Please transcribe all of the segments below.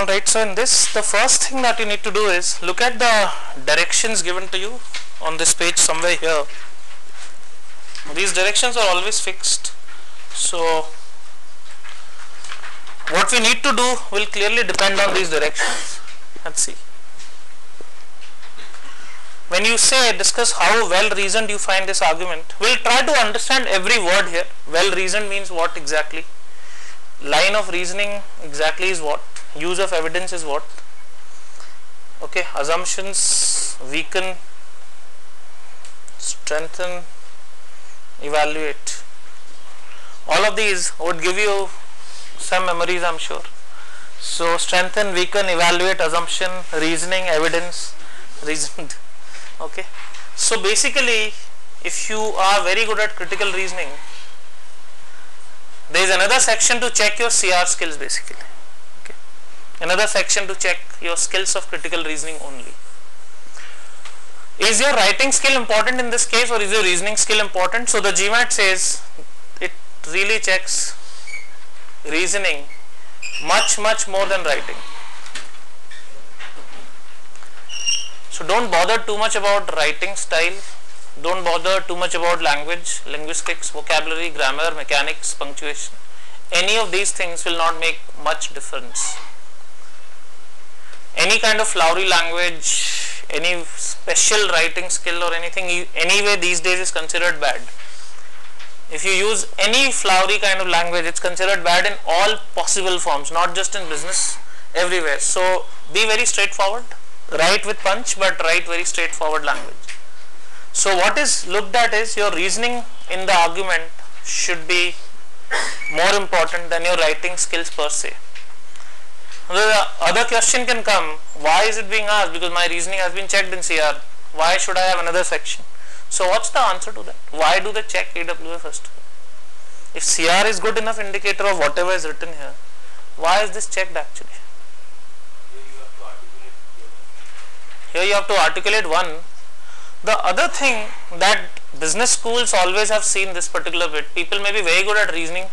Alright, so in this, the first thing that you need to do is look at the directions given to you on this page somewhere here. These directions are always fixed. So what we need to do will clearly depend on these directions. Let's see. When you say discuss how well reasoned you find this argument, we'll try to understand every word here. Well reasoned means what exactly? Line of reasoning exactly is what? Use of evidence is what? Okay, assumptions, weaken, strengthen, evaluate. All of these would give you some memories, I'm sure. So strengthen, weaken, evaluate, assumption, reasoning, evidence, reasoned. Okay. So basically, if you are very good at critical reasoning, there is another section to check your CR skills basically. Okay. Another section to check your skills of critical reasoning only. Is your writing skill important in this case, or is your reasoning skill important? So the GMAT says it really checks reasoning much more than writing. So don't bother too much about writing style, don't bother too much about language, linguistics, vocabulary, grammar, mechanics, punctuation. Any of these things will not make much difference. Any kind of flowery language, any special writing skill or anything anyway these days is considered bad. If you use any flowery kind of language, it's considered bad in all possible forms, not just in business, everywhere. So be very straightforward, write with punch, but write very straightforward language. So what is looked at is your reasoning in the argument should be more important than your writing skills per se. The other question can come, why is it being asked? Because my reasoning has been checked in CR. Why should I have another section? So what's the answer to that? Why do they check AWA first? If CR is good enough indicator of whatever is written here, why is this checked actually? Here you have to articulate one. The other thing that business schools always have seen this particular bit, people may be very good at reasoning,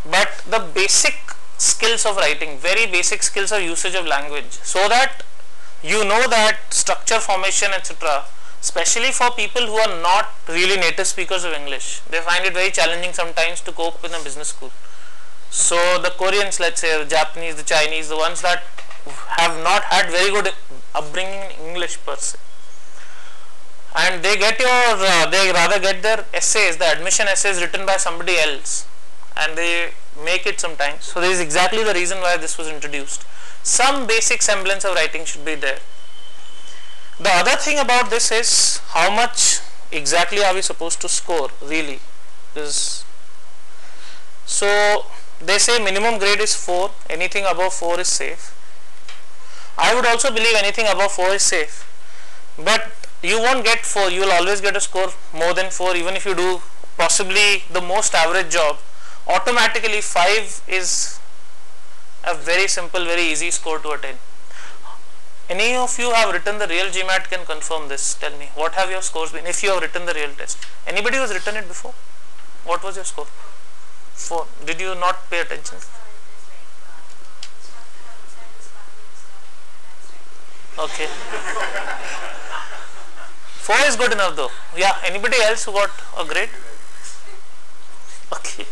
but the basic skills of writing, very basic skills of usage of language, so that you know that structure formation etc. Especially for people who are not really native speakers of English, they find it very challenging sometimes to cope in a business school. So the Koreans, let's say, the Japanese, the Chinese, the ones that have not had very good upbringing in English per se, and they get they rather get their essays, the admission essays written by somebody else, and they make it sometimes. So this is exactly the reason why this was introduced. Some basic semblance of writing should be there. The other thing about this is how much exactly are we supposed to score really. So they say minimum grade is 4, anything above 4 is safe. I would also believe anything above 4 is safe, but you won't get 4, you will always get a score more than 4 even if you do possibly the most average job. Automatically 5 is a very simple, very easy score to attain. Any of you have written the real GMAT can confirm this. Tell me, what have your scores been if you have written the real test? Anybody who has written it before? What was your score? 4. Did you not pay attention? Okay. 4 is good enough though. Yeah, anybody else who got a grade? Okay.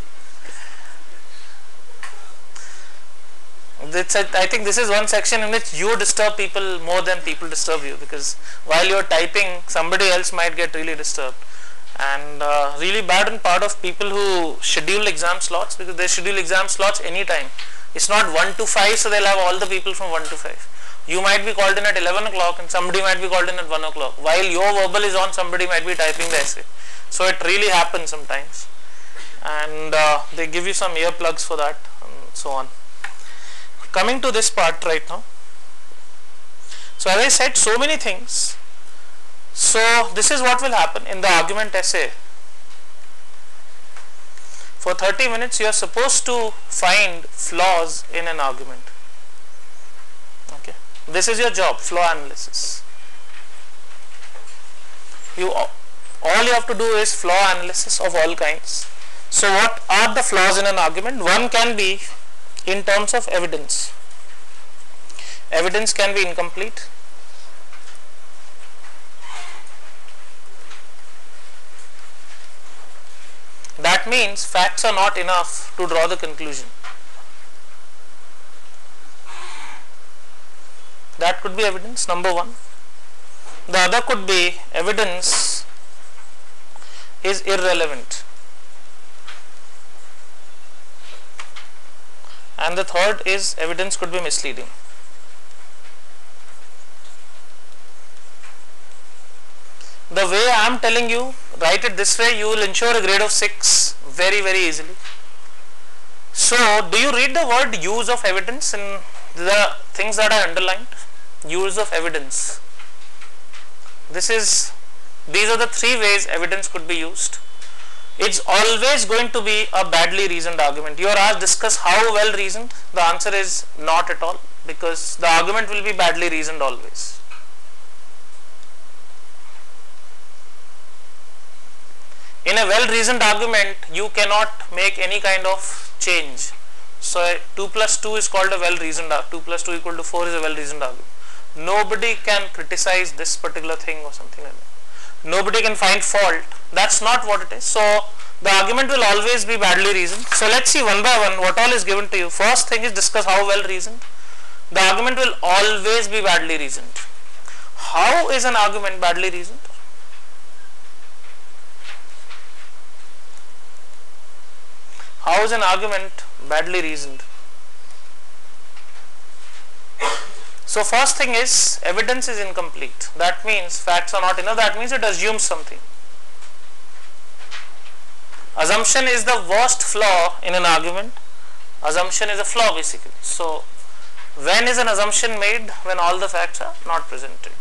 I think this is one section in which you disturb people more than people disturb you, because while you are typing somebody else might get really disturbed, and really bad on part of people who schedule exam slots, because they schedule exam slots anytime. It's not 1 to 5, so they'll have all the people from 1 to 5. You might be called in at 11 o'clock and somebody might be called in at 1 o'clock. While your verbal is on, somebody might be typing the essay. So it really happens sometimes, and they give you some earplugs for that and so on. Coming to this part right now. So as I said, so many things. So this is what will happen in the argument essay. For 30 minutes you are supposed to find flaws in an argument. Okay. This is your job, flaw analysis. All you have to do is flaw analysis of all kinds. So what are the flaws in an argument? One can be in terms of evidence. evidence can be incomplete. That means facts are not enough to draw the conclusion. That could be evidence number one. The other could be evidence is irrelevant. And the third is evidence could be misleading. The way I am telling you, write it this way, you will ensure a grade of 6 very easily. So, do you read the word use of evidence in the things that I underlined? Use of evidence. These are the three ways evidence could be used. It's always going to be a badly reasoned argument. You are asked discuss how well reasoned. The answer is not at all, because the argument will be badly reasoned always. In a well reasoned argument, you cannot make any kind of change. So 2 plus 2 is called a well reasoned argument. 2 plus 2 equal to 4 is a well reasoned argument. Nobody can criticize this particular thing or something like that. Nobody can find fault. That's not what it is. So the argument will always be badly reasoned. So let's see one by one what all is given to you. First thing is discuss how well reasoned. The argument will always be badly reasoned. How is an argument badly reasoned? How is an argument badly reasoned? So first thing is evidence is incomplete. That means facts are not enough. That means it assumes something. Assumption is the worst flaw in an argument. Assumption is a flaw basically. So when is an assumption made? When all the facts are not presented.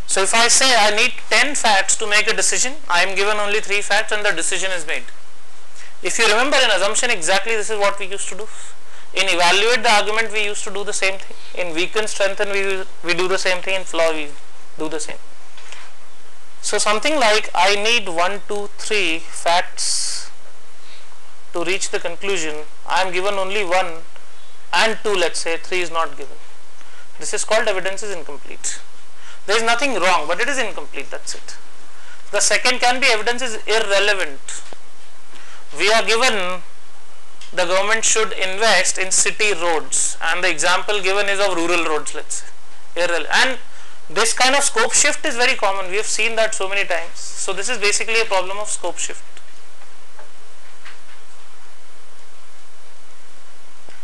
So if I say I need 10 facts to make a decision, I am given only 3 facts and the decision is made. If you remember in assumption, exactly this is what we used to do. In evaluate the argument, we used to do the same thing. In weaken, strengthen, we do the same thing. In flaw, we do the same. So something like I need 1, 2, 3 facts to reach the conclusion. I am given only 1 and 2, let's say 3 is not given. This is called evidence is incomplete. There is nothing wrong, but it is incomplete, that's it. The second can be evidence is irrelevant. We are given the government should invest in city roads and the example given is of rural roads, let's say. Irrelevant. And this kind of scope shift is very common. We have seen that so many times. So this is basically a problem of scope shift.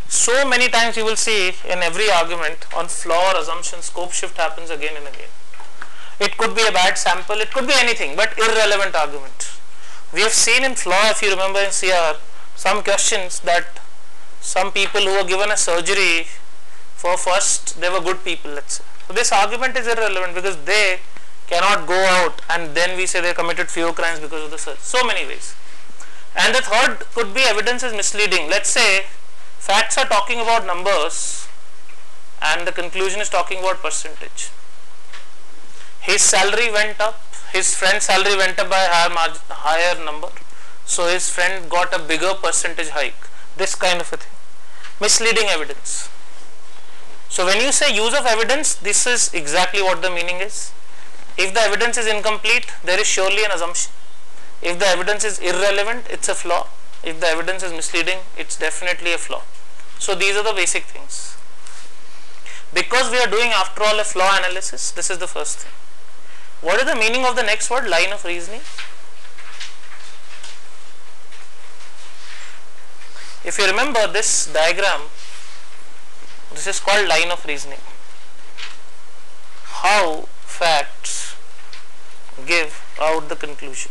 So many times you will see in every argument on flaw or assumption, scope shift happens again and again. It could be a bad sample, it could be anything, but irrelevant argument. We have seen in flaw, if you remember in CR, some questions that some people who were given a surgery for first, they were good people, let's say. So this argument is irrelevant because they cannot go out and then we say they committed fewer crimes because of the surgery. So many ways. And the third could be evidence is misleading. Let's say facts are talking about numbers and the conclusion is talking about percentage. His salary went up, his friend's salary went up by a higher number. So his friend got a bigger percentage hike. This kind of a thing. Misleading evidence. So when you say use of evidence, this is exactly what the meaning is. If the evidence is incomplete, there is surely an assumption. If the evidence is irrelevant, it's a flaw. If the evidence is misleading, it's definitely a flaw. So these are the basic things. Because we are doing after all a flaw analysis, this is the first thing. What is the meaning of the next word? Line of reasoning. If you remember this diagram, this is called line of reasoning. How facts give out the conclusion.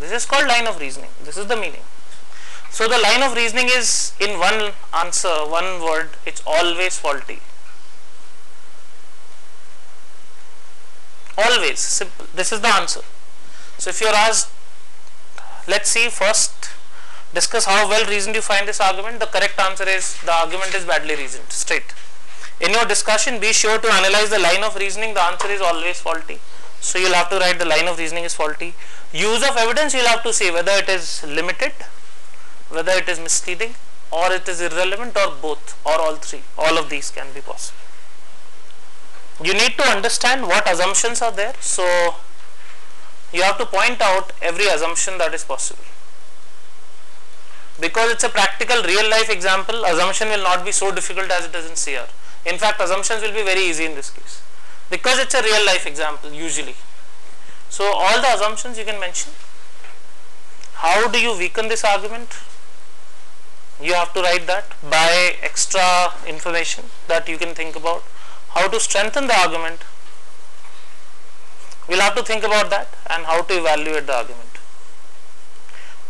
This is called line of reasoning. This is the meaning. So the line of reasoning is in one answer, one word, it's always faulty. Always, simple. This is the answer. So if you are asked, let's see first, discuss how well reasoned you find this argument. The correct answer is the argument is badly reasoned, straight. In your discussion, be sure to analyze the line of reasoning. The answer is always faulty. So you'll have to write the line of reasoning is faulty. Use of evidence, you'll have to see whether it is limited, whether it is misleading, or it is irrelevant, or both, or all three. All of these can be possible. You need to understand what assumptions are there. So you have to point out every assumption that is possible. Because it's a practical real life example, assumption will not be so difficult as it is in CR. In fact, assumptions will be very easy in this case, because it's a real life example usually. So all the assumptions you can mention. How do you weaken this argument? You have to write that by extra information that you can think about. How to strengthen the argument, we'll have to think about that, and how to evaluate the argument.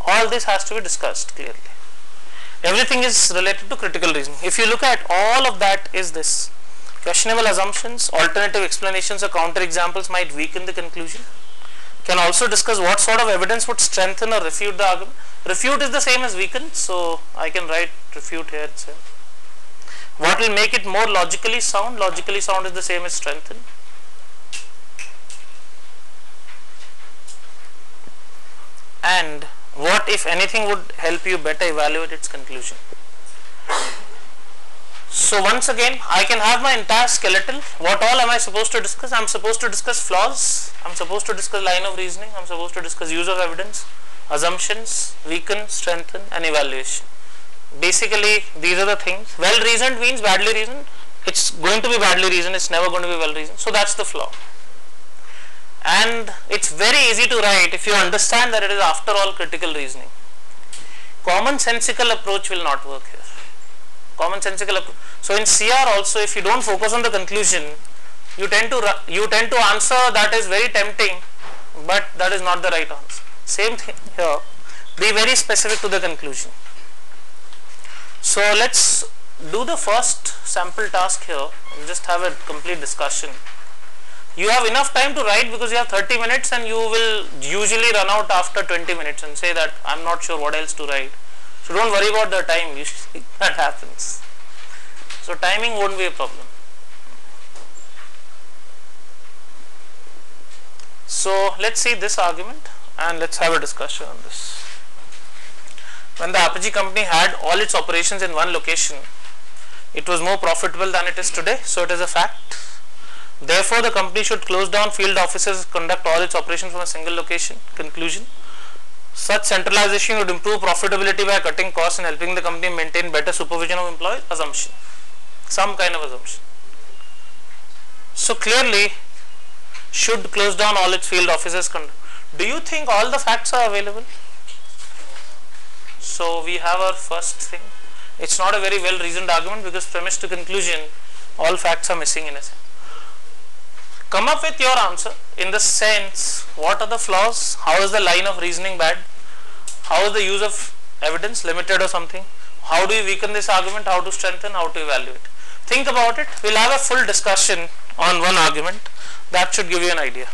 All this has to be discussed clearly. Everything is related to critical reasoning. If you look at all of that is this: questionable assumptions, alternative explanations or counter examples might weaken the conclusion. Can also discuss what sort of evidence would strengthen or refute the argument. Refute is the same as weaken, so I can write refute here itself. What will make it more logically sound? Logically sound is the same as strengthen. And what, if anything, would help you better evaluate its conclusion? So once again, I can have my entire skeleton. What all am I supposed to discuss? I am supposed to discuss flaws, I am supposed to discuss line of reasoning, I am supposed to discuss use of evidence, assumptions, weaken, strengthen, and evaluation. Basically, these are the things. Well reasoned means badly reasoned. It's going to be badly reasoned, it's never going to be well reasoned. So that's the flaw. And it's very easy to write if you understand that it is after all critical reasoning. Commonsensical approach will not work here. Commonsensical approach. So in CR also, if you don't focus on the conclusion, you tend to answer that is very tempting, but that is not the right answer. Same thing here. Be very specific to the conclusion. So let's do the first sample task here and just have a complete discussion. You have enough time to write because you have 30 minutes and you will usually run out after 20 minutes and say that I am not sure what else to write. So don't worry about the time, usually that happens. So timing won't be a problem. So let's see this argument and let's have a discussion on this. When the Apogee company had all its operations in one location, it was more profitable than it is today, so it is a fact. Therefore, the company should close down field offices, conduct all its operations from a single location. Conclusion: such centralization would improve profitability by cutting costs and helping the company maintain better supervision of employees. Assumption, some kind of assumption. So clearly, should close down all its field offices. Do you think all the facts are available? So we have our first thing. It's not a very well reasoned argument because premise to conclusion, all facts are missing in a sense. Come up with your answer in the sense, what are the flaws? How is the line of reasoning bad? How is the use of evidence limited or something? How do you weaken this argument? How to strengthen? How to evaluate? Think about it. We'll have a full discussion on one argument. That should give you an idea.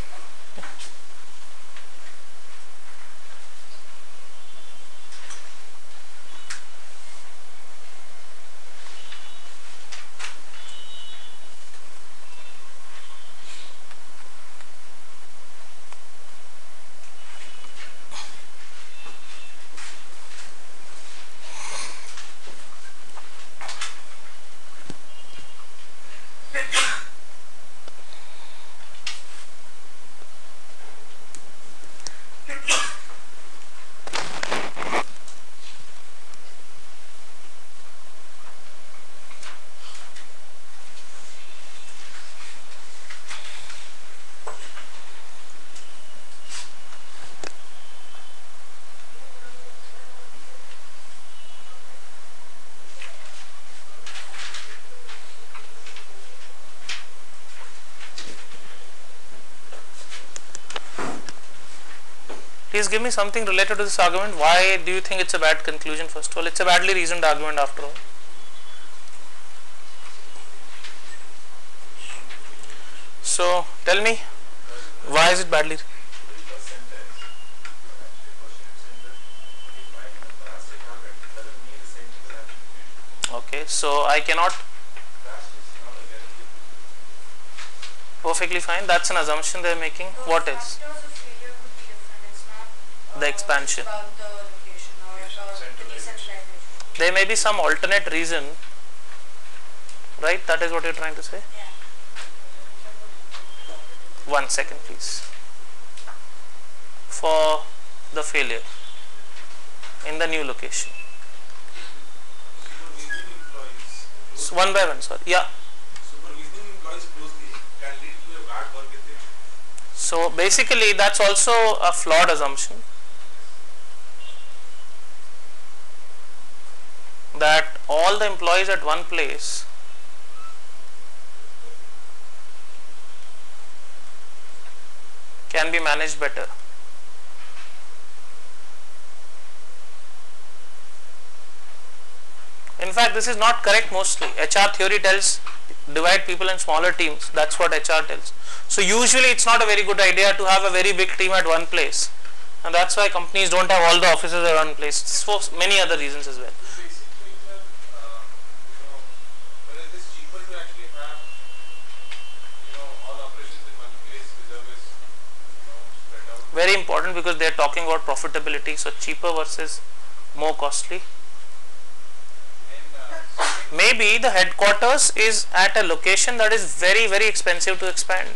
Please give me something related to this argument. Why do you think it's a bad conclusion? First of all, it's a badly reasoned argument after all. So tell me, why is it badly? Okay, so I cannot. Perfectly fine. That's an assumption they're making. What else? The expansion. The there may be some alternate reason, right? That is what you're trying to say? Yeah. 1 second please. For the failure in the new location. Supervising employees. So one by one, sorry. Yeah. Supervising employees closely can lead to a bad work ethic. So basically that's also a flawed assumption, that all the employees at one place can be managed better. In fact, this is not correct mostly. HR theory tells divide people in smaller teams. That's what HR tells. So usually it's not a very good idea to have a very big team at one place. And that's why companies don't have all the offices at one place. It's for many other reasons as well. Basically, whether it is cheaper to actually have, all operations in one place, reservists, spread out. Very important, because they are talking about profitability. So cheaper versus more costly. Maybe the headquarters is at a location that is very, very expensive to expand,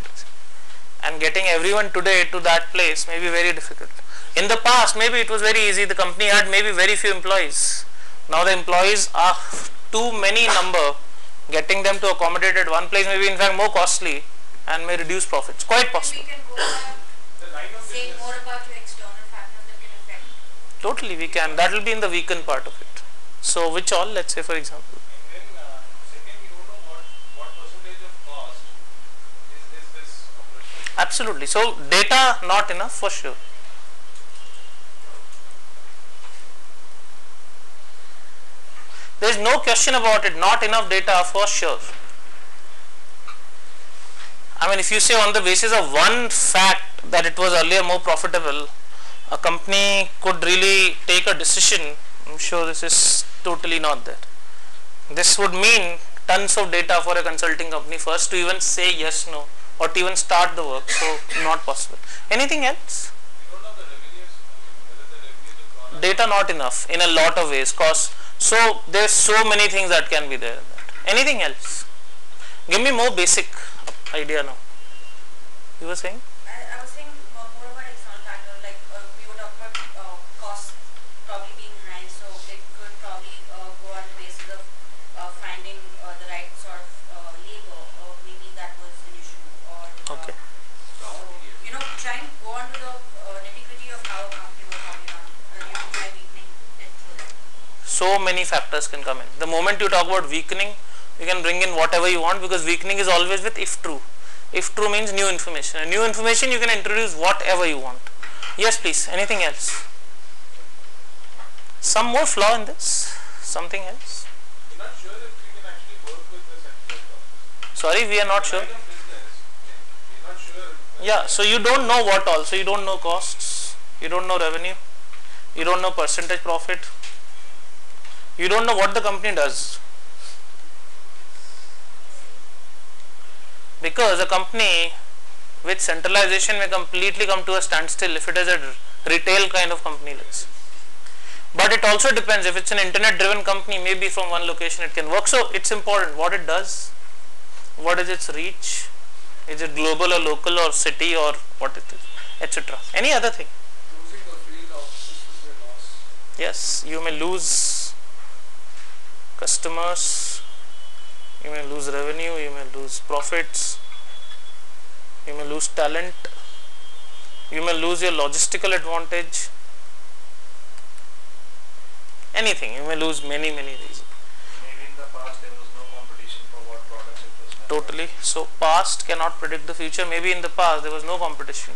and getting everyone today to that place may be very difficult. In the past, maybe it was very easy. The company had maybe very few employees. Now the employees are too many number. Getting them to accommodate at one place may be in fact more costly and may reduce profits. Quite possible. We can go back, say more about your external factors that can affect. Totally, we can. That will be in the weakened part of it. So which all? Let's say for example. And then, second, we don't know what percentage of cost is this operation. Absolutely. So data not enough for sure. There is no question about it. Not enough data for sure. I mean, if you say on the basis of one fact that it was earlier more profitable, a company could really take a decision. I'm sure this is totally not there. This would mean tons of data for a consulting company first to even say yes, no, or to even start the work. So not possible. Anything else? We don't know the revenues, whether the revenues have gone up. Data not enough in a lot of ways. Cause so there's so many things that can be there in that. Anything else? Give me more basic idea now. You were saying? I was saying more about external factor, like we were talking about costs probably being high, so it could probably go on the basis of finding the right sort of labor, or maybe that was an issue, or Okay. try and go on to the nitty-gritty of how a company was probably run, try weakening it through that. So many factors can come in. The moment you talk about weakening, you can bring in whatever you want, because weakening is always with if true. If true means new information. And new information you can introduce whatever you want. Yes, please. Anything else? Some more flaw in this? Something else? We're not sure if we can actually work with the centralized office. Sorry, we are not sure. Line of business, we're not sure. Yeah, so you don't know what all. So you don't know costs, you don't know revenue, you don't know percentage profit, you don't know what the company does. Because a company with centralization may completely come to a standstill if it is a retail kind of company. But it also depends. If it's an internet driven company, maybe from one location it can work. So it's important what it does, what is its reach, is it global or local or city or what it is, etc. Any other thing? Losing the field offices is a loss. Yes, you may lose customers, you may lose revenue, you may lose profits, you may lose talent, you may lose your logistical advantage, anything, you may lose many reasons. Maybe in the past there was no competition for what products it was manufactured. Totally. So past cannot predict the future. Maybe in the past there was no competition.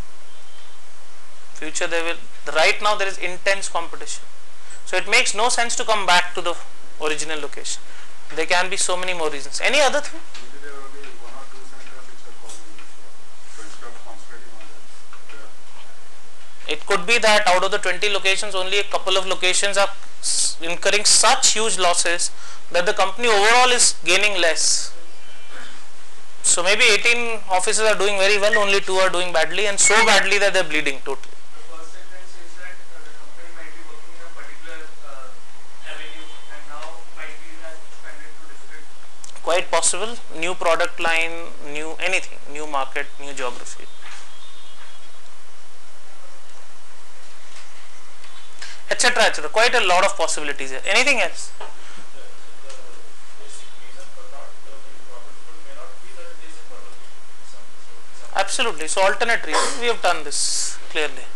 Future there will. Right now there is intense competition. So it makes no sense to come back to the original location. There can be so many more reasons. Any other thing? Maybe there are only one or two centers which are causing this. So instead of concentrating on that, It could be that out of the 20 locations, only a couple of locations are incurring such huge losses that the company overall is gaining less. So maybe 18 offices are doing very well, only 2 are doing badly, and so badly that they are bleeding totally. The first sentence is that the company might be working in a particular avenue, and now Quite possible. New product line, new anything, new market, new geography, etc. etc. Quite a lot of possibilities here. Anything else? The basic reason for not being profitable may not be that it is in one location. Absolutely. So alternate reason, we have done this clearly.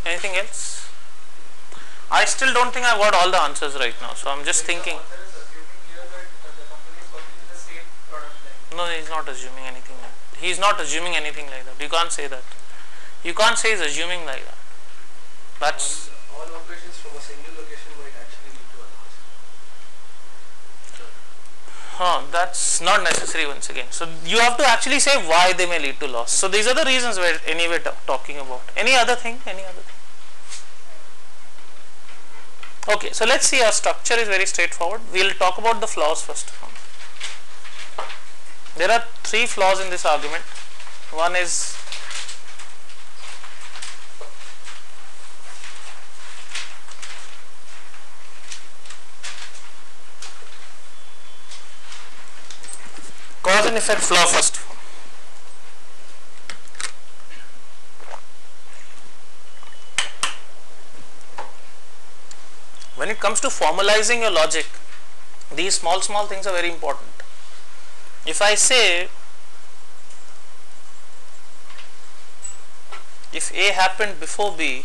Anything else? I still don't think I got all the answers right now, so I'm just thinking. Author is assuming here that the company is working in the same product line. No, he's not assuming anything like that. He's not assuming anything like that. You can't say that. You can't say he's assuming like that. That's All operations from a single location might actually lead to a loss. that's not necessary once again. So you have to actually say why they may lead to loss. So these are the reasons we're anyway talking about. Any other thing? Any other thing? Okay, so let's see, our structure is very straightforward. We'll talk about the flaws first. There are 3 flaws in this argument. One is cause and effect flaw first. When it comes to formalizing your logic, these small things are very important. If I say, if A happened before B,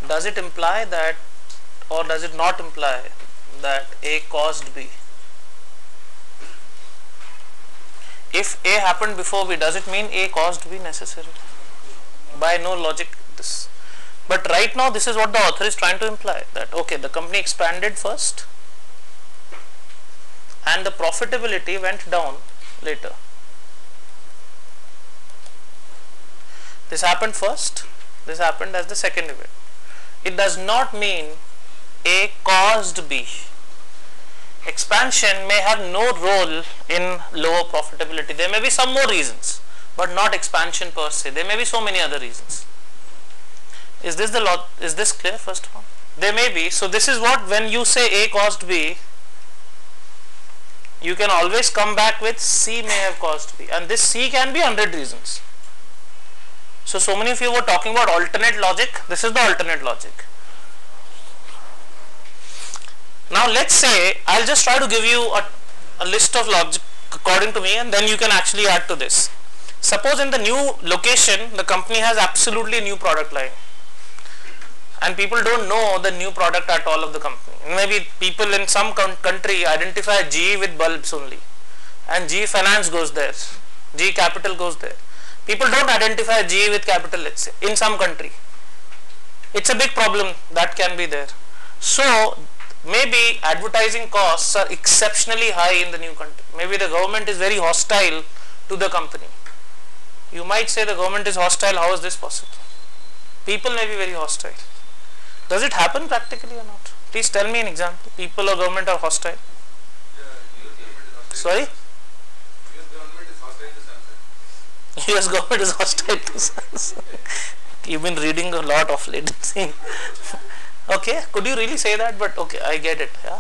does it imply that, or does it not imply that A caused B? If A happened before B, does it mean A caused B necessarily? By no logic this. But right now this is what the author is trying to imply, that okay, the company expanded first and the profitability went down later. This happened first, this happened as the second event. It does not mean A caused B. Expansion may have no role in lower profitability. There may be some more reasons, but not expansion per se. There may be so many other reasons. Is this is this clear first of all? There may be. So this is what, when you say A caused B, you can always come back with C may have caused B, and this C can be 100 reasons. So many of you were talking about alternate logic. This is the alternate logic. Now let's say, I'll just try to give you a list of logic according to me, and then you can actually add to this. Suppose in the new location, the company has absolutely new product line, and people don't know the new product at all of the company. Maybe people in some country identify GE with bulbs only, and GE Finance goes there, GE Capital goes there. People don't identify GE with capital, let's say, in some country. It's a big problem that can be there. So maybe advertising costs are exceptionally high in the new country. Maybe the government is very hostile to the company. You might say the government is hostile. How is this possible? People may be very hostile. Does it happen practically or not? Please tell me an example. People or government are hostile. Sorry? US government is hostile to Samsung. You've been reading a lot of late. Okay, could you really say that? But okay, I get it. Yeah.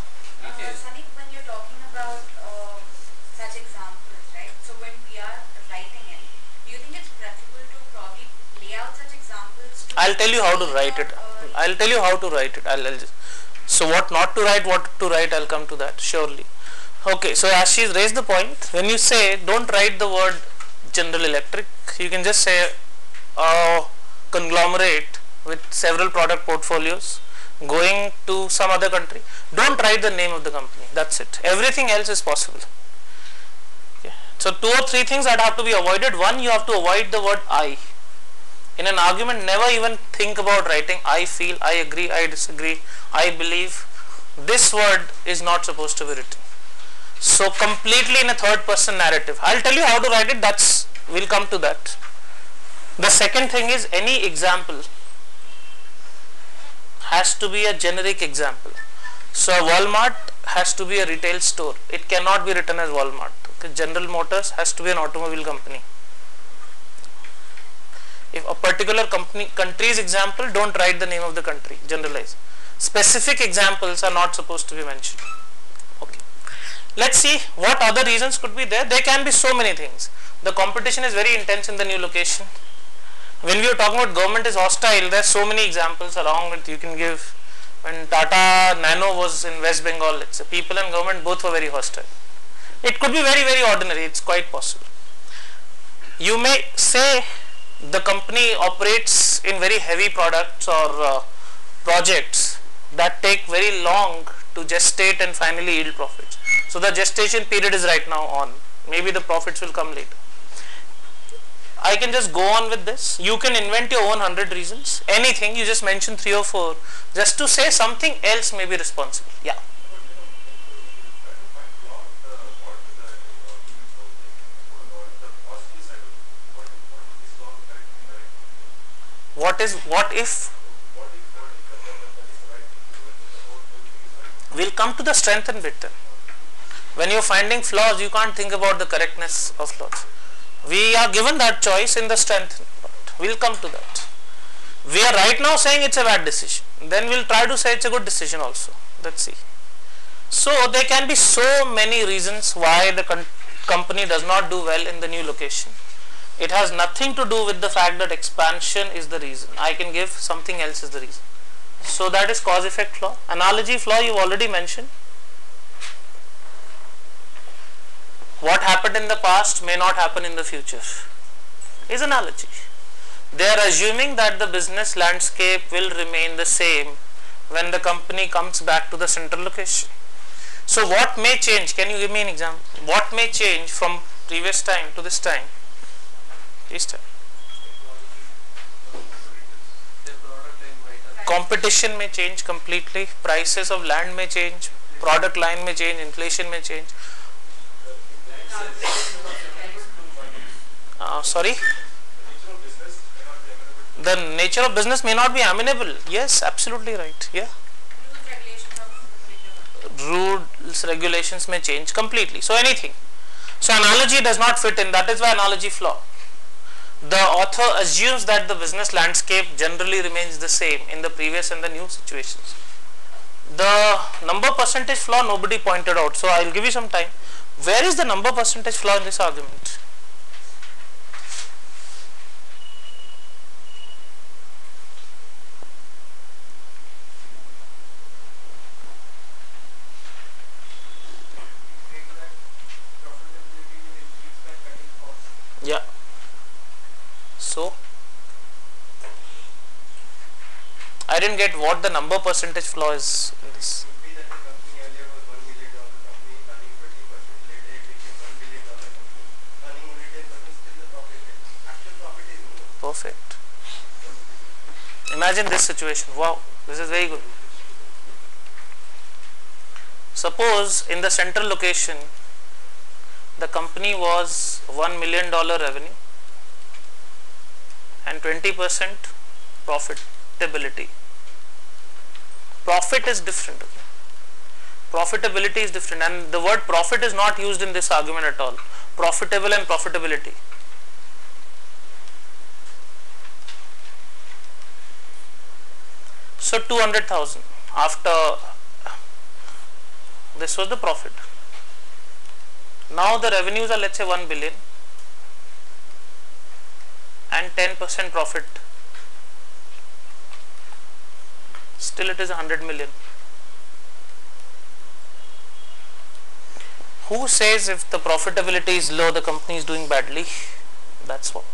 Sunny, when you're talking about such examples, right? So when we are writing it, do you think it's preferable to probably lay out such examples? I'll tell you how to write it. I'll tell you how to write it. I'll just, so what not to write, what to write, I'll come to that surely. Okay, so as she's raised the point, when you say don't write the word General Electric, you can just say conglomerate with several product portfolios going to some other country. Don't write the name of the company. That's it. Everything else is possible. Okay. So 2 or 3 things that have to be avoided. One, you have to avoid the word I. In an argument, never even think about writing I feel, I agree, I disagree, I believe. This word is not supposed to be written. So completely in a third person narrative. I'll tell you how to write it. We'll come to that. The second thing is, any example has to be a generic example. So Walmart has to be a retail store. It cannot be written as Walmart. Okay. General Motors has to be an automobile company. If a particular country's example, don't write the name of the country. Generalize. Specific examples are not supposed to be mentioned. Okay. Let's see what other reasons could be there. There can be so many things. The competition is very intense in the new location. When we are talking about government is hostile, there are so many examples along with you can give. When Tata Nano was in West Bengal, let's say, people and government both were very hostile. It could be very, very ordinary. It's quite possible. You may say the company operates in very heavy products or projects that take very long to gestate and finally yield profits. So the gestation period is right now on. Maybe the profits will come later. I can just go on with this. You can invent your own 100 reasons. Anything, you just mention 3 or 4 just to say something else may be responsible. Yeah. What if we'll come to the strength and bit then. When you're finding flaws, you can't think about the correctness of flaws. We are given that choice in the strength part. We'll come to that. We are right now saying it's a bad decision. Then we'll try to say it's a good decision also. Let's see. So there can be so many reasons why the company does not do well in the new location. It has nothing to do with the fact that expansion is the reason. I can give something else is the reason. So that is cause effect flaw. Analogy flaw you've already mentioned. What happened in the past may not happen in the future is analogy. They are assuming that the business landscape will remain the same when the company comes back to the central location. So what may change? Can you give me an example? What may change from previous time to this time? This time. Competition may change completely. Prices of land may change. Product line may change. Inflation may change. Sorry? The nature of business may not be amenable. Yes, absolutely right. Yeah. Rules, regulations may change completely. So anything. So analogy does not fit in. That is why analogy flaw. The author assumes that the business landscape generally remains the same in the previous and the new situations. The number percentage flaw nobody pointed out. So I will give you some time. Where is the number percentage flaw in this argument? Yeah. So I didn't get what the number percentage flaw is in this. Perfect. Imagine this situation. Wow, this is very good. Suppose in the central location the company was $1 million revenue and 20% profitability. Profit is different. Okay? Profitability is different, and the word profit is not used in this argument at all. Profitable and profitability. So 200,000 after this was the profit. Now the revenues are, let's say, 1 billion and 10% profit. Still it is 100 million. Who says if the profitability is low, the company is doing badly? That's what.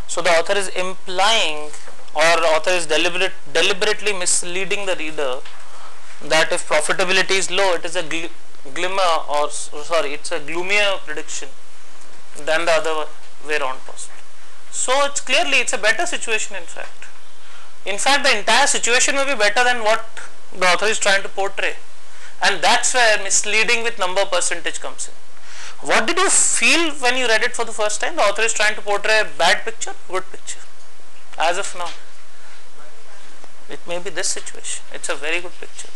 So the author is implying, or author is deliberately misleading the reader that if profitability is low, it is a it's a gloomier prediction than the other way around possible. So it's clearly it's a better situation in fact. In fact, the entire situation may be better than what the author is trying to portray, and that's where misleading with number percentage comes in. What did you feel when you read it for the first time? The author is trying to portray a bad picture, good picture. As of now, it may be this situation. It's a very good picture.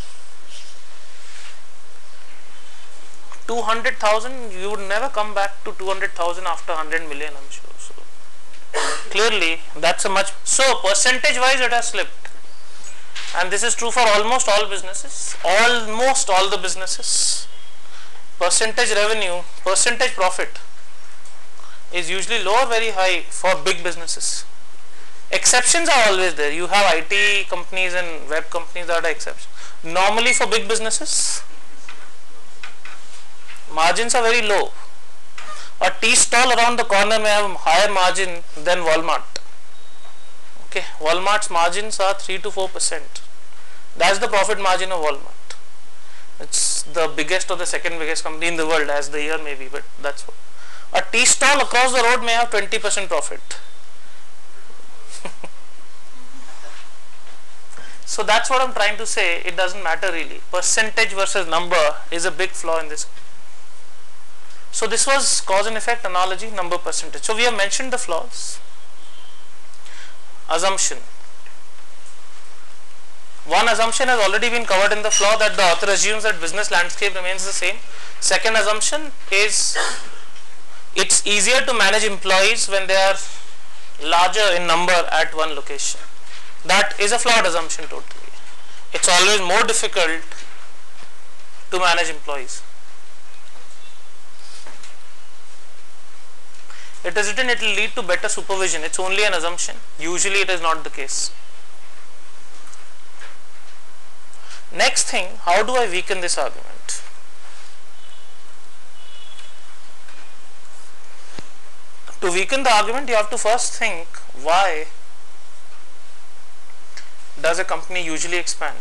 200,000, you would never come back to 200,000 after 100 million, I'm sure. So clearly that's a much, so percentage wise it has slipped, and this is true for almost all businesses, almost all the businesses. percentage revenue, percentage profit is usually low or very high for big businesses. Exceptions are always there. You have IT companies and web companies that are exceptions. Normally for big businesses, margins are very low. A tea stall around the corner may have higher margin than Walmart. Okay, Walmart's margins are 3 to 4%. That's the profit margin of Walmart. It's the biggest or the second biggest company in the world as the year may be, but that's what. A tea stall across the road may have 20% profit. So that's what I'm trying to say. It doesn't matter really. Percentage versus number is a big flaw in this. So this was cause and effect analogy, number, percentage. So we have mentioned the flaws. Assumption. One assumption has already been covered in the flaw, that the author assumes that business landscape remains the same. Second assumption is it's easier to manage employees when they are larger in number at one location. That is a flawed assumption totally. It's always more difficult to manage employees. It is written it will lead to better supervision. It's only an assumption. Usually it is not the case. Next thing, how do I weaken this argument? To weaken the argument, you have to first think, why does a company usually expand?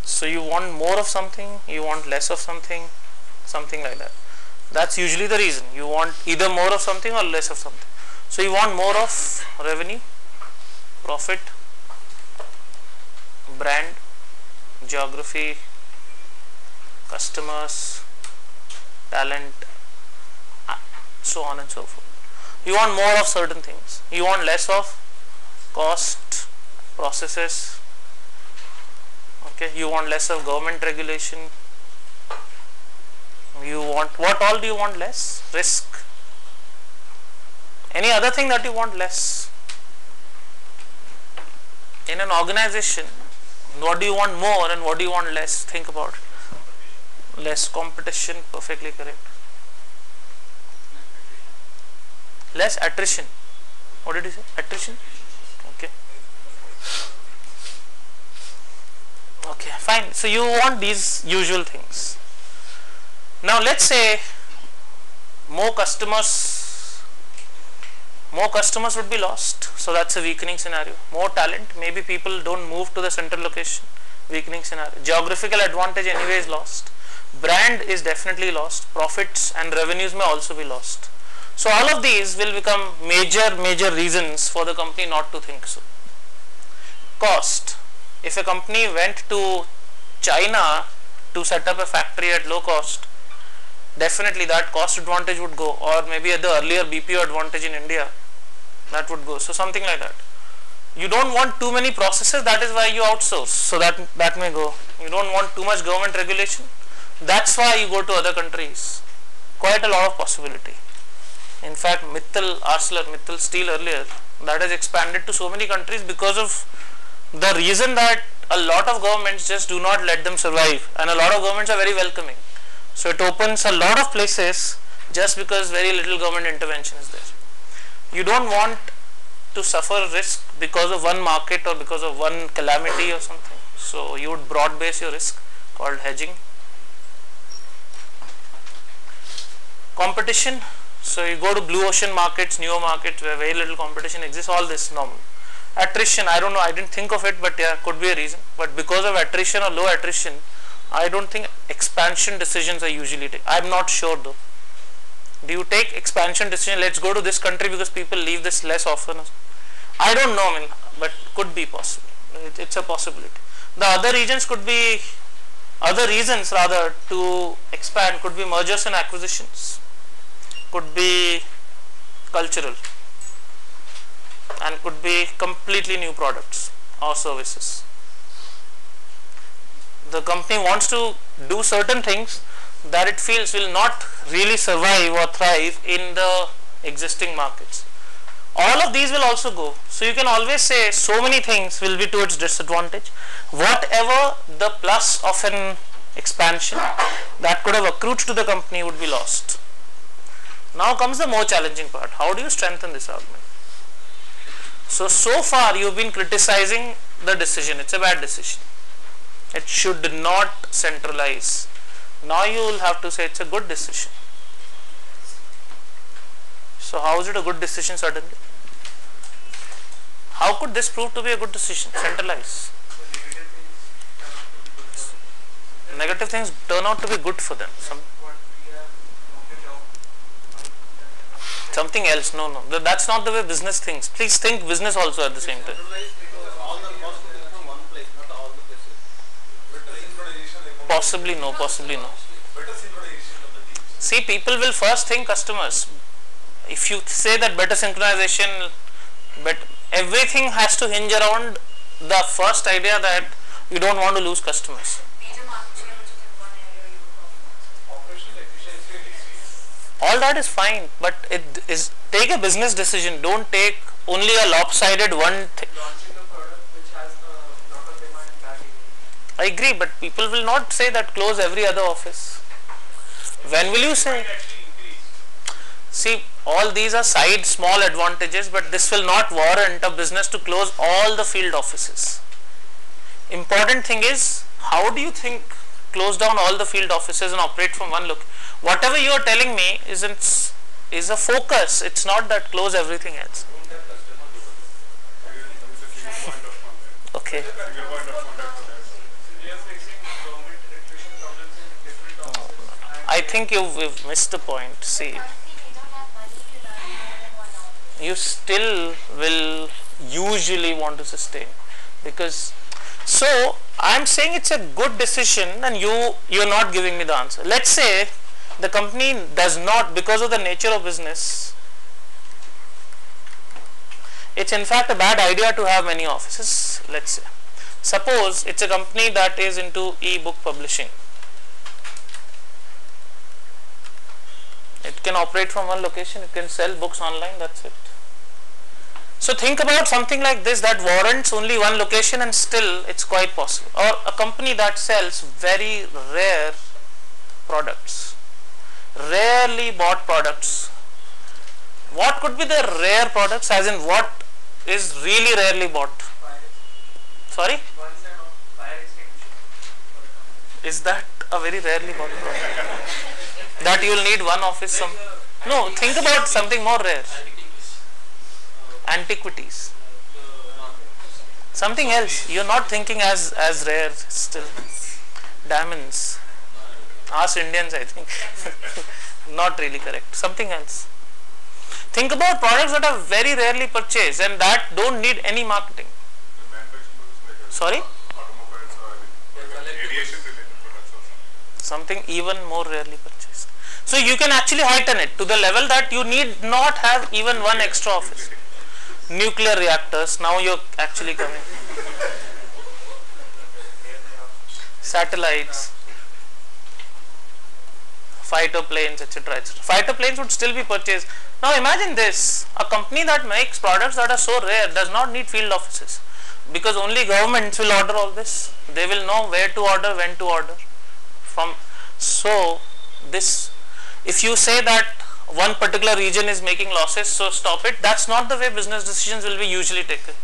So you want more of something, you want less of something, something like that. That's usually the reason. You want either more of something or less of something. So you want more of revenue, profit, brand, geography, customers, talent, so on and so forth. You want more of certain things. You want less of cost, processes. Okay, you want less of government regulation. You want, what all do you want less? Risk. Any other thing that you want less? In an organization, what do you want more and what do you want less? Think about it. Less competition, perfectly correct. Less attrition. What did you say? Attrition? Okay. Okay, fine. So you want these usual things. Now let's say more customers would be lost. So that's a weakening scenario. More talent, maybe people don't move to the central location. Weakening scenario. Geographical advantage anyway is lost. Brand is definitely lost. Profits and revenues may also be lost. So all of these will become major reasons for the company not to think so. Cost. If a company went to China to set up a factory at low cost, definitely that cost advantage would go, or maybe at the earlier BPO advantage in India, that would go. So something like that. You don't want too many processes, that is why you outsource. So that may go. You don't want too much government regulation, that's why you go to other countries. Quite a lot of possibility. In fact, Mittal Steel earlier, that has expanded to so many countries because of the reason that a lot of governments just do not let them survive, and a lot of governments are very welcoming. So it opens a lot of places just because very little government intervention is there. You don't want to suffer risk because of one market or because of one calamity or something. So you would broad base your risk, called hedging. Competition. So you go to blue ocean markets, newer markets where very little competition exists, all this normal. Attrition, I don't know, I didn't think of it, but yeah, could be a reason. But because of attrition or low attrition, I don't think expansion decisions are usually taken. I'm not sure though. Do you take expansion decision, let's go to this country because people leave this less often? I don't know, but could be possible. It's a possibility. The other reasons could be, other reasons rather to expand could be mergers and acquisitions, could be cultural, and could be completely new products or services. The company wants to do certain things that it feels will not really survive or thrive in the existing markets. all of these will also go. So you can always say so many things will be to its disadvantage. Whatever the plus of an expansion that could have accrued to the company would be lost. Now comes the more challenging part. How do you strengthen this argument? So far you have been criticizing the decision. It's a bad decision. It should not centralize. Now you will have to say it's a good decision. So how is it a good decision suddenly? How could this prove to be a good decision? Centralize. Negative things turn out to be good for them. Something else. No. That's not the way business thinks. Please think business also at the same time. All the costs will come from one place, not all the places. Better synchronization. Possibly no. Better synchronization of the teams. See, people will first think customers. If you say that better synchronization, but everything has to hinge around the first idea that you don't want to lose customers. Major market share, which is in one area you would talk about. Operational efficiency and experience. All that is fine, but it is take a business decision. Don't take only a lopsided one thing. Launching a product which has a lot of demand in that area. I agree, but people will not say that close every other office. When will you say? Actually increase. See, all these are side small advantages, but this will not warrant a business to close all the field offices. Important thing is, how do you think close down all the field offices and operate from one look? Whatever you are telling me is a focus. It's not that close everything else. Okay. We are facing government regulation problems in different offices. I think you've missed the point. See, Currently, they don't have money to run more than one office. you still will usually want to sustain, because so I'm saying it's a good decision and you're not giving me the answer. Let's say the company does not, because of the nature of business, it's in fact a bad idea to have many offices. Let's say, suppose it's a company that is into e-book publishing. It can operate from one location, it can sell books online, that's it. So think about something like this that warrants only one location and still it's quite possible. Or a company that sells very rare products, rarely bought products. What could be the rare products, as in what is really rarely bought? Sorry? One set of fire extinguisher for a company. Is that a very rarely bought product? That you will need one office? No, think about something more rare. Antiquities. Something else. You're not thinking as rare still. Diamonds. Us Indians, I think. Not really correct. Something else. Think about products that are very rarely purchased and that don't need any marketing. Sorry? Automobiles or aviation related products or something. Something even more rarely purchased. So you can actually heighten it to the level that you need not have even one extra office. Nuclear reactors, now you're actually coming. Satellites, fighter planes, etc. Fighter planes would still be purchased. Now imagine this, a company that makes products that are so rare does not need field offices, because only governments will order all this. They will know where to order, when to order. So this, if you say that one particular region is making losses, so stop it, that's not the way business decisions will be usually taken.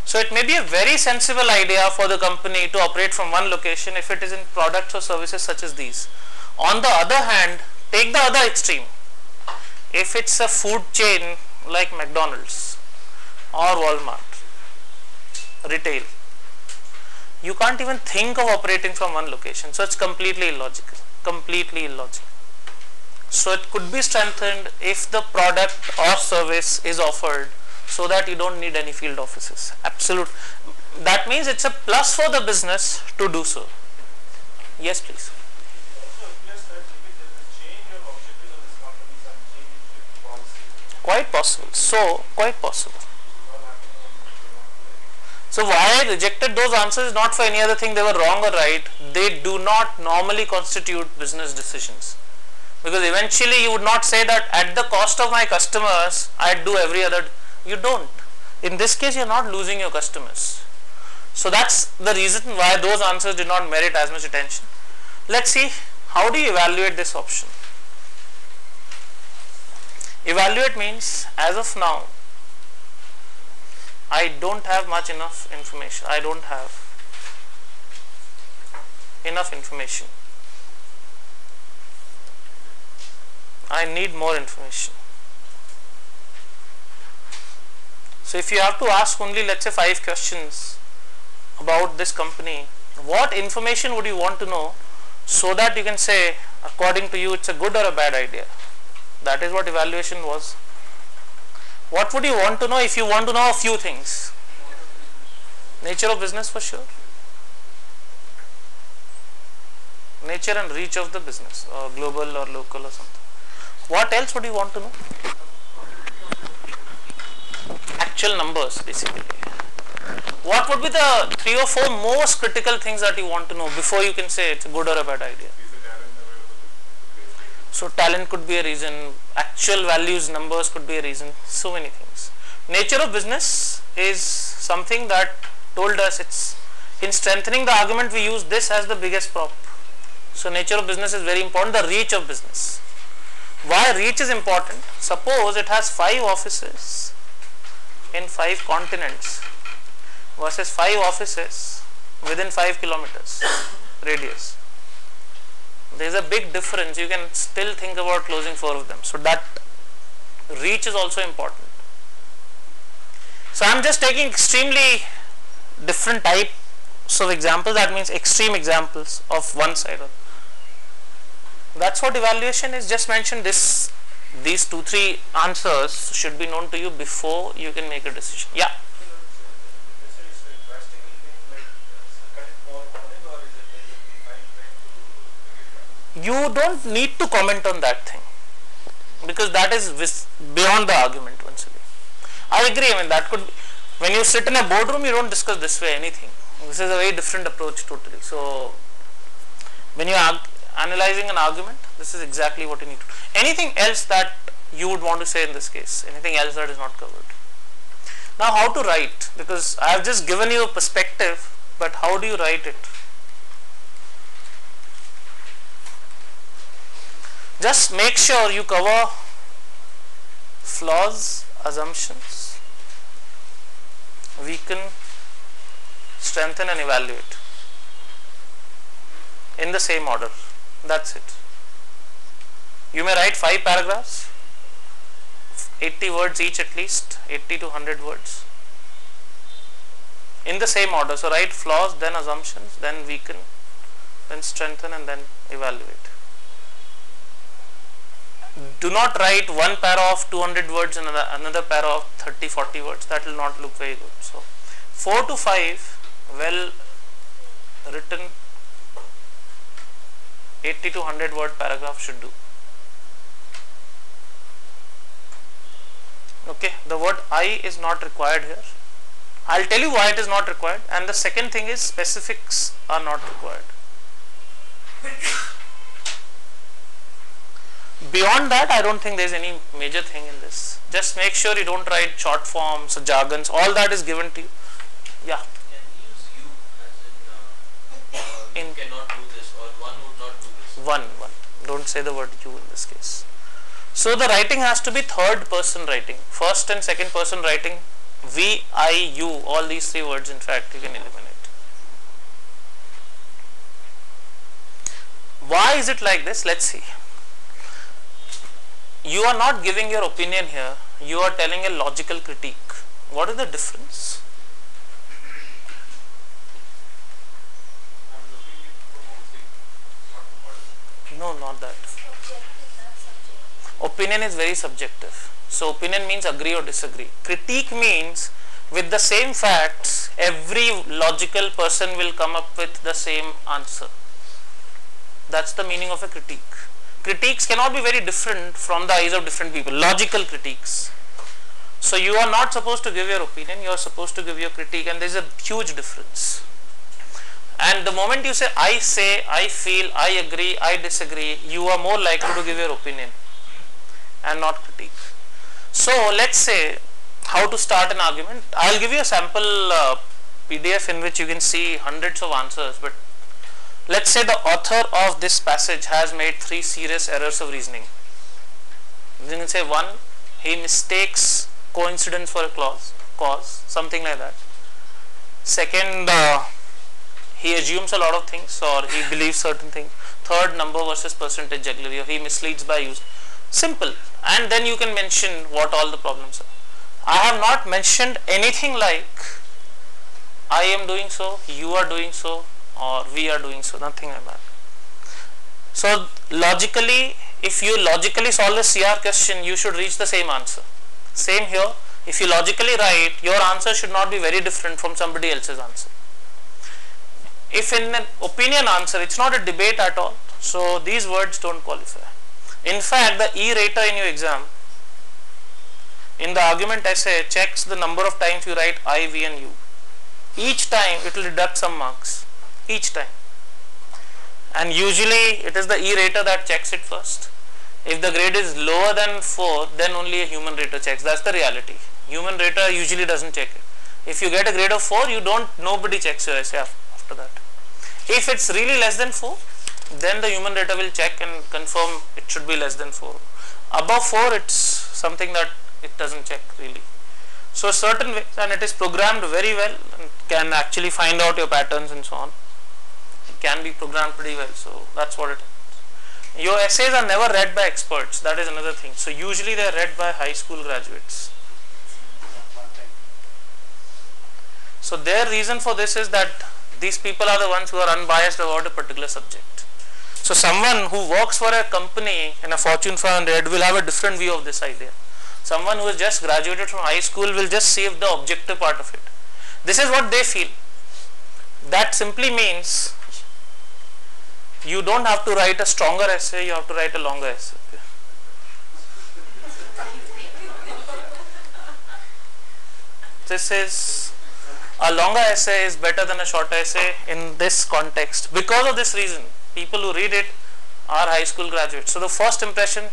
So it may be a very sensible idea for the company to operate from one location if it is in products or services such as these. On the other hand, take the other extreme. If it's a food chain like McDonald's or Walmart, retail, you can't even think of operating from one location. So it's completely illogical. So it could be strengthened if the product or service is offered so that you don't need any field offices. Absolute. That means it's a plus for the business to do so. Yes, please. Also appears that maybe there is a change of objectives of this company, some change in shift policy. Quite possible. So, quite possible. All happening on the way. So why I rejected those answers is not for any other thing they were wrong or right. They do not normally constitute business decisions. Because eventually you would not say that at the cost of my customers I'd do every other. You don't. In this case you're not losing your customers. So that's the reason why those answers did not merit as much attention. Let's see, how do you evaluate this option? Evaluate means, as of now I don't have enough information. I don't have enough information. I need more information. So if you have to ask only, let's say, 5 questions about this company, what information would you want to know so that you can say, according to you, it's a good or a bad idea? That is what evaluation was. What would you want to know if you want to know a few things? Nature of business, for sure. Nature and reach of the business, or global or local or something. What else would you want to know? Actual numbers, basically. What would be the 3 or 4 most critical things that you want to know before you can say it's a good or a bad idea? Is the talent available? So talent could be a reason, actual values, numbers could be a reason, so many things. Nature of business is something that told us it's in strengthening the argument we use this as the biggest prop. So nature of business is very important. The reach of business. Why reach is important? Suppose it has 5 offices in 5 continents versus 5 offices within 5 kilometers radius. There is a big difference. You can still think about closing 4 of them. So that reach is also important. So I am just taking extremely different types of examples. That means extreme examples of one side. That's what evaluation is. Just mentioned this. These 2-3 answers should be known to you before you can make a decision. Yeah. You don't need to comment on that thing because that is beyond the argument once again. I agree. I mean, that could be, when you sit in a boardroom, you don't discuss this way anything. This is a very different approach totally. So when you are analyzing an argument, this is exactly what you need to do. Anything else that you would want to say in this case? Anything else that is not covered? Now how to write, because I have just given you a perspective, but how do you write it? Just make sure you cover flaws, assumptions, weaken, strengthen and evaluate in the same order. That's it. You may write 5 paragraphs, 80 words each at least, 80 to 100 words in the same order. So write flaws, then assumptions, then weaken, then strengthen and then evaluate. Do not write one para of 200 words and another para of 30-40 words. That will not look very good. So 4 to 5 well written 80 to 100 word paragraph should do. Okay, the word I is not required here. I'll tell you why it is not required, and the second thing is specifics are not required. Beyond that, I don't think there is any major thing in this. Just make sure you don't write short forms, jargons, all that is given to you. Yeah. Can we use you as in you cannot do this or one would not do this? One. Don't say the word you in this case. So the writing has to be third person writing. First and second person writing, we, I, you, all these 3 words in fact you can eliminate. Why is it like this? Let's see. You are not giving your opinion here, you are telling a logical critique. What is the difference? I'm looking for No, not that. Opinion is very subjective. So opinion means agree or disagree. Critique means with the same facts, every logical person will come up with the same answer. That's the meaning of a critique. Critiques cannot be very different from the eyes of different people. Logical critiques. So you are not supposed to give your opinion, you are supposed to give your critique, and there is a huge difference. And the moment you say, I feel, I agree, I disagree, you are more likely to give your opinion and not critique. So let's say how to start an argument. I'll give you a sample PDF in which you can see hundreds of answers, but let's say the author of this passage has made 3 serious errors of reasoning. You can say 1, he mistakes coincidence for a cause, something like that. Second, he assumes a lot of things or he believes certain things. Third, number versus percentage jugglery, or he misleads by use. Simple. And then you can mention what all the problems are. I have not mentioned anything like I am doing so, you are doing so, or we are doing so, nothing like that. So logically, if you logically solve the CR question, you should reach the same answer. Same here, if you logically write, your answer should not be very different from somebody else's answer. If in an opinion answer, it's not a debate at all, so these words don't qualify. In fact, the E-rater in your exam, in the argument essay, checks the number of times you write I, we and you. Each time it will deduct some marks, each time. And usually it is the E-rater that checks it first. If the grade is lower than 4, then only a human rater checks. That's the reality. Human rater usually doesn't check it. If you get a grade of 4, nobody checks your essay after that. If it's really less than 4, then the human rater will check and confirm it should be less than 4. Above 4, it's something that it doesn't check really. So certain ways, and it is programmed very well and can actually find out your patterns and so on. It can be programmed pretty well, so that's what it is. Your essays are never read by experts, that is another thing. So usually they are read by high school graduates. So their reason for this is that these people are the ones who are unbiased about a particular subject. So someone who works for a company in a Fortune 500 will have a different view of this idea. Someone who has just graduated from high school will just see the objective part of it. This is what they feel. That simply means you don't have to write a stronger essay, you have to write a longer essay. This is, a longer essay is better than a shorter essay in this context. Because of this reason, people who read it are high school graduates. So the first impression,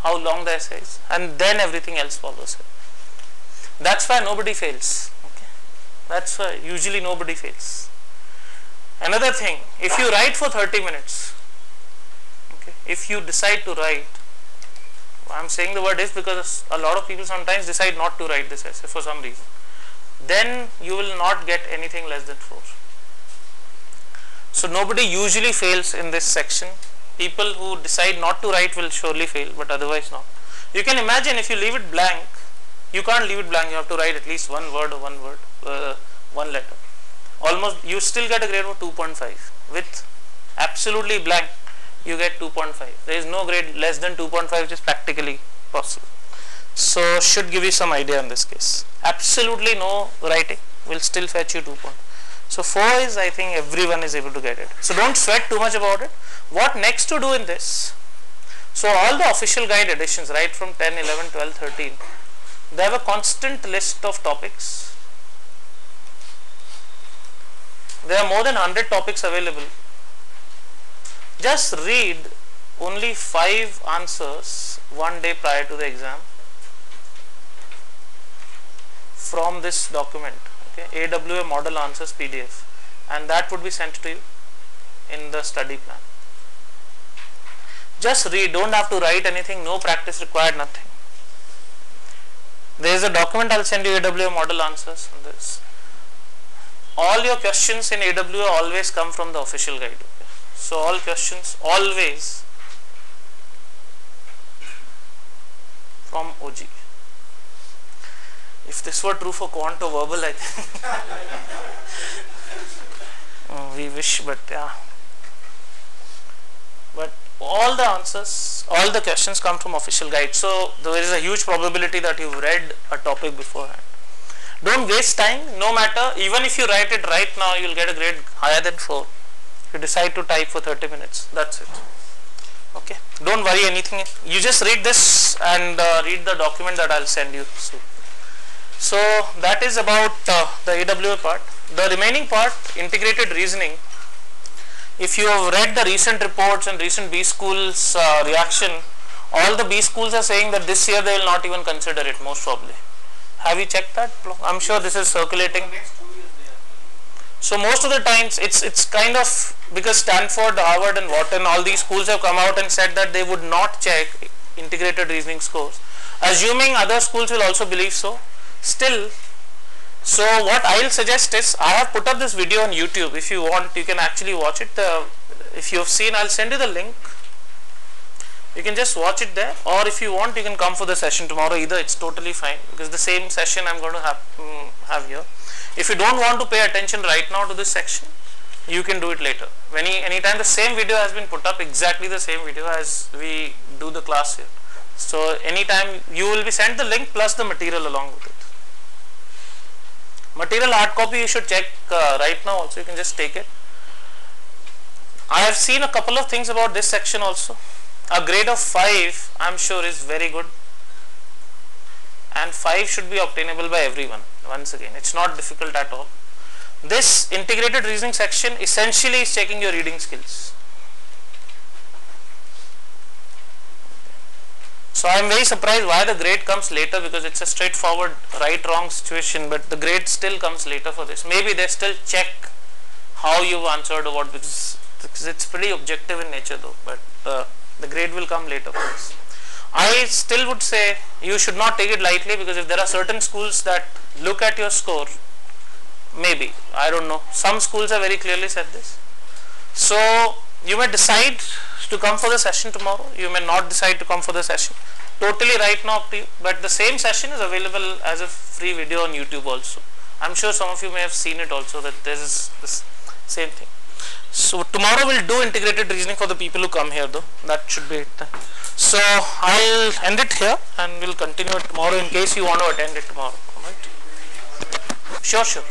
how long the essay is, and then everything else follows it. That's why nobody fails. Okay? That's why usually nobody fails. Another thing, if you write for 30 minutes, okay, if you decide to write, I am saying the word is because a lot of people sometimes decide not to write this essay for some reason, then you will not get anything less than 4. So nobody usually fails in this section. People who decide not to write will surely fail, but otherwise not. You can imagine if you leave it blank, you can't leave it blank, you have to write at least one word or one letter. Almost, you still get a grade of 2.5. With absolutely blank, you get 2.5. There is no grade less than 2.5 which is practically possible. So should give you some idea in this case. Absolutely no writing will still fetch you 2 points. So 4 is, I think everyone is able to get it. So don't sweat too much about it. What next to do in this? So all the official guide editions, right from 10, 11, 12, 13, they have a constant list of topics. There are more than 100 topics available. Just read only 5 answers one day prior to the exam from this document, okay, AWA model answers PDF, and that would be sent to you in the study plan. Just read, don't have to write anything, no practice required, nothing. There is a document I will send you, AWA model answers on this. All your questions in AWA always come from the official guide. Okay? So all questions always from OG. If this were true for quant or verbal, I think we wish, but yeah. But all the answers, all the questions come from official guide. So there is a huge probability that you've read a topic beforehand. Don't waste time, no matter, even if you write it right now, you'll get a grade higher than 4. If you decide to type for 30 minutes, that's it. Okay, don't worry anything. You just read this and read the document that I'll send you soon. So that is about the AWA part. The remaining part, integrated reasoning, if you have read the recent reports and recent B schools reaction, all the B schools are saying that this year they will not even consider it, most probably. Have you checked that? I'm sure this is circulating. So most of the times it's kind of, because Stanford, Harvard and Wharton, all these schools have come out and said that they would not check integrated reasoning scores. Assuming other schools will also believe so, still, so what I'll suggest is, I have put up this video on YouTube. If you want, you can actually watch it. If you have seen, I'll send you the link. You can just watch it there, or if you want, you can come for the session tomorrow. Either, it's totally fine, because the same session I'm going to have here. If you don't want to pay attention right now to this section, you can do it later. Anytime the same video has been put up, exactly the same video as we do the class here. So anytime you will be sent the link plus the material along with it. Material hard copy you should check right now also, you can just take it. I have seen a couple of things about this section also. A grade of 5 I am sure is very good, and 5 should be obtainable by everyone. Once again, it's not difficult at all. This integrated reasoning section essentially is checking your reading skills. So I am very surprised why the grade comes later, because it's a straightforward right wrong situation, but the grade still comes later for this. Maybe they still check how you've answered or what, because it's pretty objective in nature though, but the grade will come later for this. I still would say you should not take it lightly, because if there are certain schools that look at your score, maybe, I don't know, some schools have very clearly said this. So you may decide to come for the session tomorrow, you may not decide to come for the session, totally right now up to you, but the same session is available as a free video on YouTube also. I'm sure some of you may have seen it also, that there is this same thing. So tomorrow we'll do integrated reasoning for the people who come here though, that should be it. So I'll end it here and we'll continue it tomorrow in case you want to attend it tomorrow. Alright? Sure.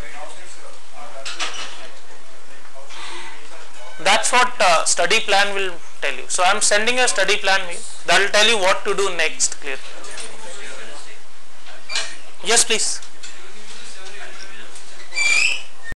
That's what study plan will tell you. So I'm sending a study plan mail that will tell you what to do next. Clear? Yes, please.